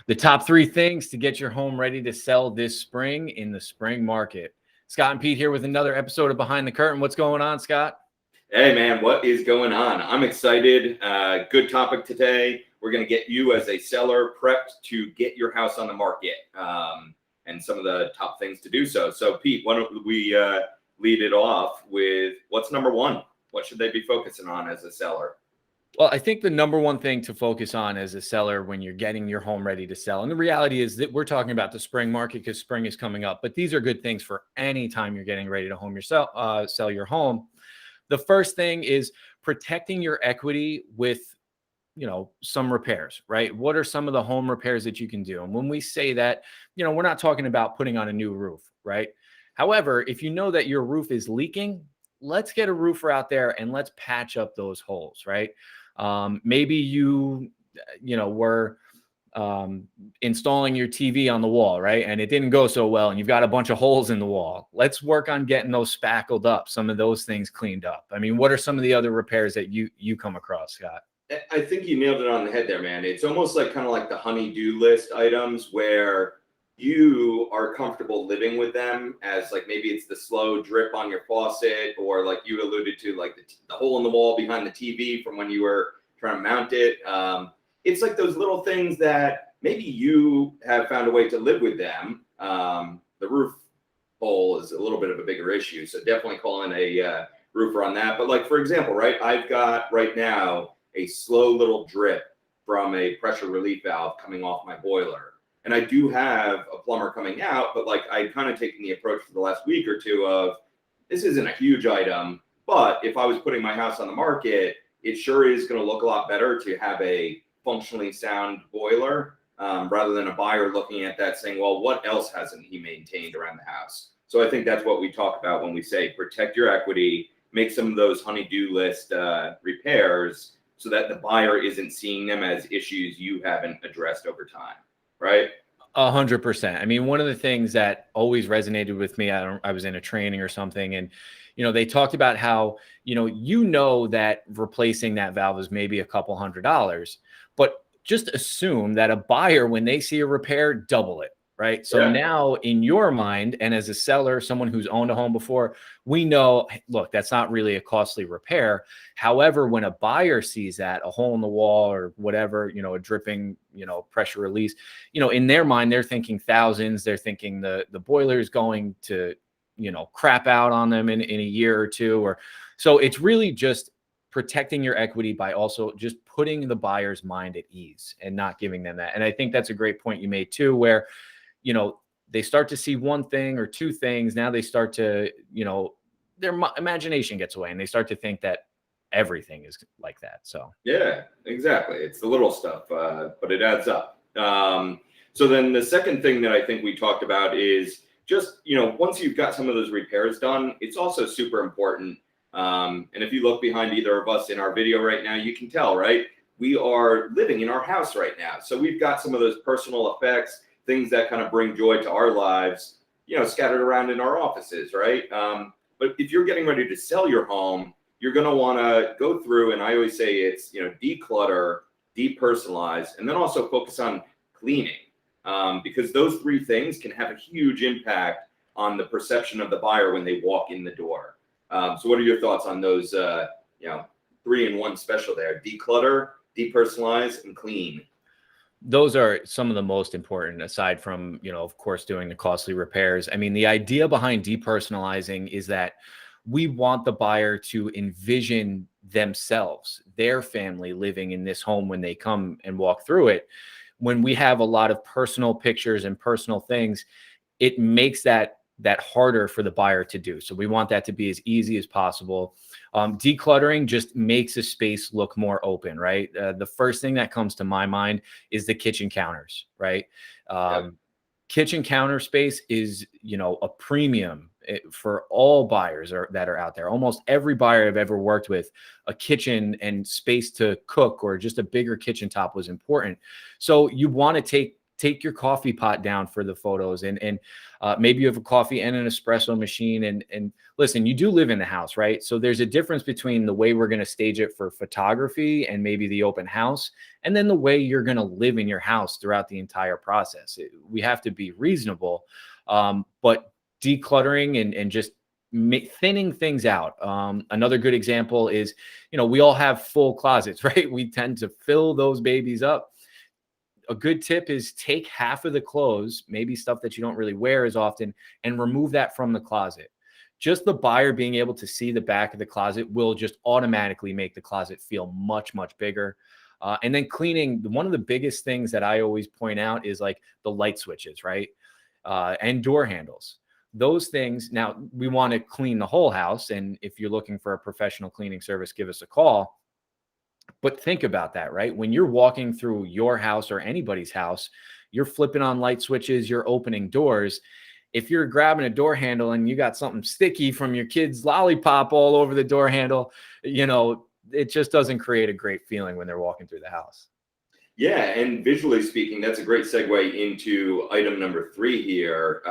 The top 3 things to get your home ready to sell this spring in the spring market. Scott and Pete here with another episode of Behind the Curtain. What's going on, Scott? Hey, man, what is going on? I'm excited. Good topic today. We're going to get you as a seller prepped to get your house on the market and some of the top things to do so. So, Pete, why don't we lead it off with what's number one? What should they be focusing on as a seller? Well, I think the number one thing to focus on as a seller when you're getting your home ready to sell, and the reality is that we're talking about the spring market because spring is coming up, but these are good things for any time you're getting ready to sell your home. The first thing is protecting your equity with, some repairs, right? What are some of the home repairs that you can do? And when we say that, we're not talking about putting on a new roof, right? However, if you know that your roof is leaking, let's get a roofer out there and let's patch up those holes, right? Maybe you were installing your TV on the wall, right? And it didn't go so well and you've got a bunch of holes in the wall. Let's work on getting those spackled up, some of those things cleaned up. I mean, what are some of the other repairs that you come across, Scott? I think you nailed it on the head there, man. It's almost like kind of like the honey-do list items where you are comfortable living with them, as like maybe it's the slow drip on your faucet, or like you alluded to, like the hole in the wall behind the TV from when you were trying to mount it. It's like those little things that maybe you have found a way to live with them. The roof hole is a little bit of a bigger issue, so definitely call in a roofer on that. But like, for example, right, I've got right now a slow little drip from a pressure relief valve coming off my boiler. And I do have a plumber coming out, but like I kind of taken the approach for the last week or two of, this isn't a huge item, but if I was putting my house on the market, it sure is going to look a lot better to have a functionally sound boiler rather than a buyer looking at that saying, well, what else hasn't he maintained around the house? So I think that's what we talk about when we say protect your equity, make some of those honey-do list repairs so that the buyer isn't seeing them as issues you haven't addressed over time, right? 100%. I mean, one of the things that always resonated with me, I was in a training or something, and they talked about how that replacing that valve is maybe a couple $100, but just assume that a buyer, when they see a repair, double it, right? So now in your mind, and as a seller, someone who's owned a home before, we know, look, that's not really a costly repair. However, when a buyer sees that, a hole in the wall or whatever, a dripping, pressure release, in their mind, they're thinking thousands. They're thinking the boiler is going to, crap out on them in a year or two. Or so it's really just protecting your equity by also just putting the buyer's mind at ease and not giving them that. And I think that's a great point you made too, where they start to see one thing or two things. Now they start to, their imagination gets away and they start to think that everything is like that. So, yeah, exactly. It's the little stuff, but it adds up. So then the second thing that I think we talked about is just, once you've got some of those repairs done, it's also super important. And if you look behind either of us in our video right now, you can tell, right? We are living in our house right now. So we've got some of those personal effects, things that kind of bring joy to our lives, scattered around in our offices, right? But if you're getting ready to sell your home, you're going to want to go through, and I always say it's, declutter, depersonalize, and then also focus on cleaning, because those 3 things can have a huge impact on the perception of the buyer when they walk in the door. So what are your thoughts on those, 3-in-1 special there? Declutter, depersonalize, and clean. Those are some of the most important, aside from, of course, doing the costly repairs. I mean, the idea behind depersonalizing is that we want the buyer to envision themselves, their family living in this home when they come and walk through it. When we have a lot of personal pictures and personal things, it makes that harder for the buyer to do. So we want that to be as easy as possible. Decluttering just makes a space look more open, right? The first thing that comes to my mind is the kitchen counters, right? Kitchen counter space is, a premium for all buyers that are out there. Almost every buyer I've ever worked with, a kitchen and space to cook or just a bigger kitchen top was important. So you want to take take your coffee pot down for the photos, and maybe you have a coffee and an espresso machine. And listen, you do live in the house, right? So there's a difference between the way we're going to stage it for photography and maybe the open house, and then the way you're going to live in your house throughout the entire process. We have to be reasonable, but decluttering and just thinning things out. Another good example is, we all have full closets, right? We tend to fill those babies up. A good tip is take half of the clothes, maybe stuff that you don't really wear as often, and remove that from the closet. Just the buyer being able to see the back of the closet will just automatically make the closet feel much, much bigger. And then cleaning, one of the biggest things that I always point out is like the light switches, right? And door handles. Those things, now we want to clean the whole house. And if you're looking for a professional cleaning service, give us a call. But think about that, right? When you're walking through your house or anybody's house, you're flipping on light switches, you're opening doors. If you're grabbing a door handle and you got something sticky from your kid's lollipop all over the door handle, it just doesn't create a great feeling when they're walking through the house. Yeah, and visually speaking, that's a great segue into item number 3 here.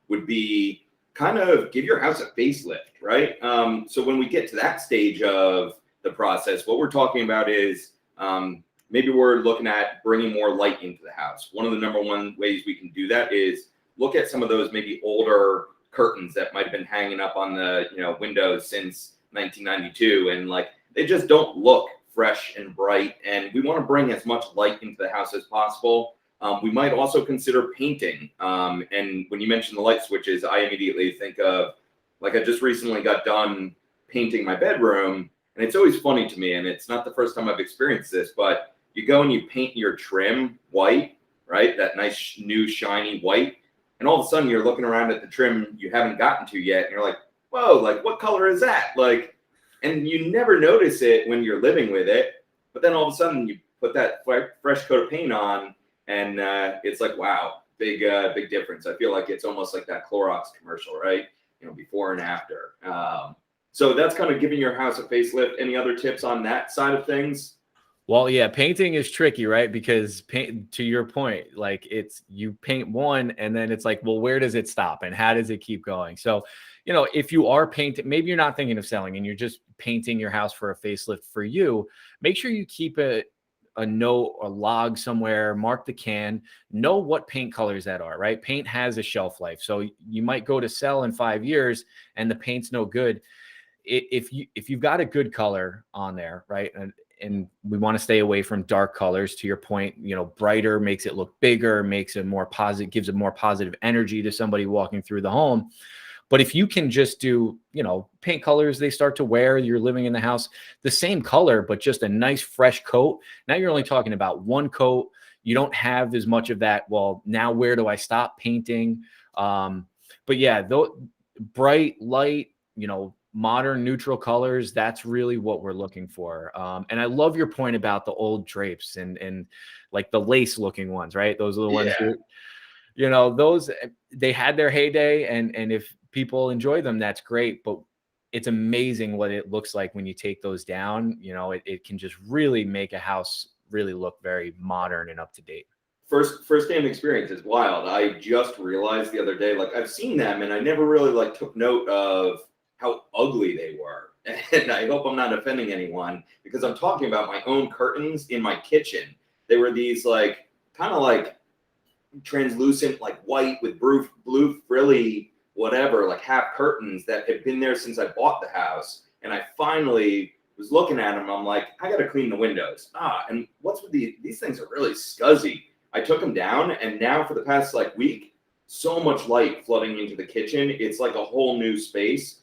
Would be kind of give your house a facelift, right? So when we get to that stage of the process, what we're talking about is maybe we're looking at bringing more light into the house. One of the number one ways we can do that is look at some of those maybe older curtains that might have been hanging up on the windows since 1992, and like they just don't look fresh and bright, and we want to bring as much light into the house as possible. We might also consider painting. And when you mention the light switches, I immediately think of, like, I just recently got done painting my bedroom. And it's always funny to me, and it's not the first time I've experienced this, but you go and you paint your trim white, right? That nice new shiny white. And all of a sudden you're looking around at the trim you haven't gotten to yet. And you're like, whoa, like what color is that? Like, and you never notice it when you're living with it. But then all of a sudden you put that fresh coat of paint on, and it's like, wow, big difference. I feel like it's almost like that Clorox commercial, right? Before and after. So that's kind of giving your house a facelift. Any other tips on that side of things? Well, yeah, painting is tricky, right? Because to your point, like you paint one and then it's like, well, where does it stop and how does it keep going? So, if you are painting, maybe you're not thinking of selling and you're just painting your house for a facelift for you, make sure you keep a note, a log somewhere, mark the can, know what paint colors that are, right? Paint has a shelf life. So you might go to sell in 5 years and the paint's no good. If you've got a good color on there, right? And we want to stay away from dark colors. To your point, brighter makes it look bigger, makes it more positive, gives a more positive energy to somebody walking through the home. But if you can just do, paint colors they start to wear, you're living in the house, the same color, but just a nice fresh coat. Now you're only talking about one coat. You don't have as much of that. Well, now where do I stop painting? But yeah, though, bright, light, modern neutral colors, that's really what we're looking for. And I love your point about the old drapes and like the lace looking ones, right? Those are the ones those, they had their heyday, and if people enjoy them, that's great. But it's amazing what it looks like when you take those down. It can just really make a house really look very modern and up to date. First hand experience is wild. I just realized the other day, like I've seen them and I never really took note of how ugly they were. And I hope I'm not offending anyone because I'm talking about my own curtains in my kitchen. They were these kind of translucent, white with blue frilly, whatever, half curtains that had been there since I bought the house. And I finally was looking at them. I'm like, I got to clean the windows. And what's with these things are really scuzzy. I took them down, and now for the past week, so much light flooding into the kitchen. It's like a whole new space.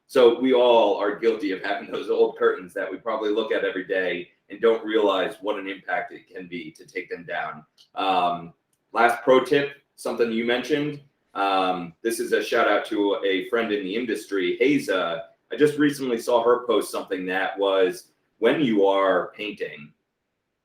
So we all are guilty of having those old curtains that we probably look at every day and don't realize what an impact it can be to take them down. Last pro tip, something you mentioned. This is a shout out to a friend in the industry, Haza. I just recently saw her post something that was, when you are painting,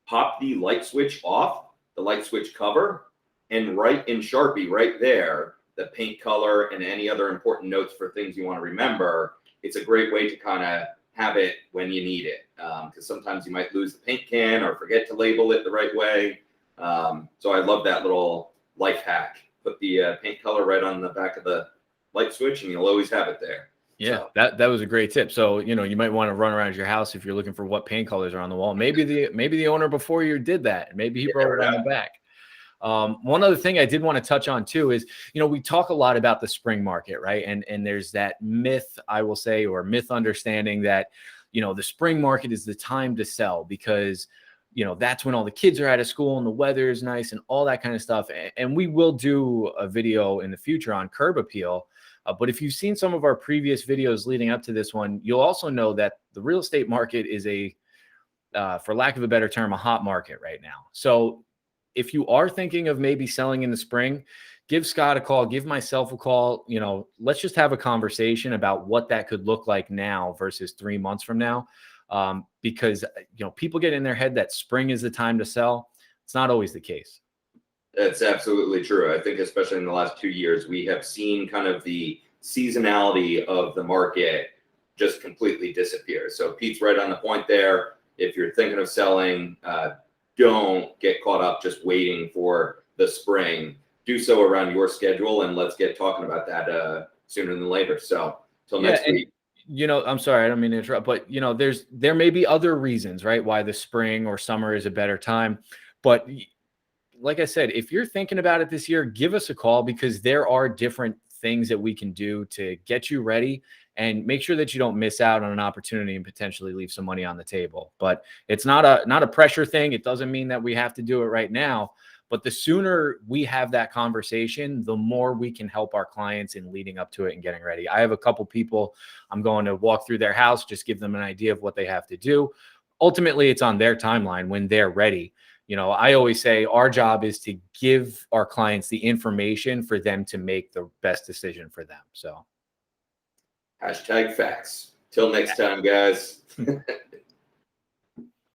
pop the light switch off, the light switch cover, and write in Sharpie right there the paint color and any other important notes for things you want to remember. It's a great way to kind of have it when you need it, because sometimes you might lose the paint can or forget to label it the right way. So I love that little life hack. Put the paint color right on the back of the light switch and you'll always have it there. Yeah, So that was a great tip. So, you know, you might want to run around your house if you're looking for what paint colors are on the wall. Maybe the owner before you did that. Maybe he you wrote never it on know. the back. One other thing I did want to touch on too is, you know, we talk a lot about the spring market, right? And there's that myth, I will say, or myth understanding that, you know, the spring market is the time to sell because, you know, that's when all the kids are out of school and the weather is nice and all that kind of stuff. And we will do a video in the future on curb appeal. But if you've seen some of our previous videos leading up to this one, you'll also know that the real estate market is for lack of a better term, a hot market right now. So if you are thinking of maybe selling in the spring, give Scott a call, give myself a call. You know, let's just have a conversation about what that could look like now versus 3 months from now. Because, you know, people get in their head that spring is the time to sell. It's not always the case. That's absolutely true. I think especially in the last 2 years, we have seen kind of the seasonality of the market just completely disappear. So Pete's right on the point there. If you're thinking of selling, don't get caught up just waiting for the spring. Do so around your schedule, and let's get talking about that sooner than later. So till Yeah, next and week. you know, I'm sorry, I don't mean to interrupt, but you know, there may be other reasons, right, why the spring or summer is a better time. But like I said, if you're thinking about it this year, give us a call because there are different things that we can do to get you ready and make sure that you don't miss out on an opportunity and potentially leave some money on the table. But it's not a pressure thing. It doesn't mean that we have to do it right now. But the sooner we have that conversation, the more we can help our clients in leading up to it and getting ready. I have a couple people I'm going to walk through their house, just give them an idea of what they have to do. Ultimately, it's on their timeline when they're ready. You know, I always say our job is to give our clients the information for them to make the best decision for them. So Hashtag facts. Till next time, guys.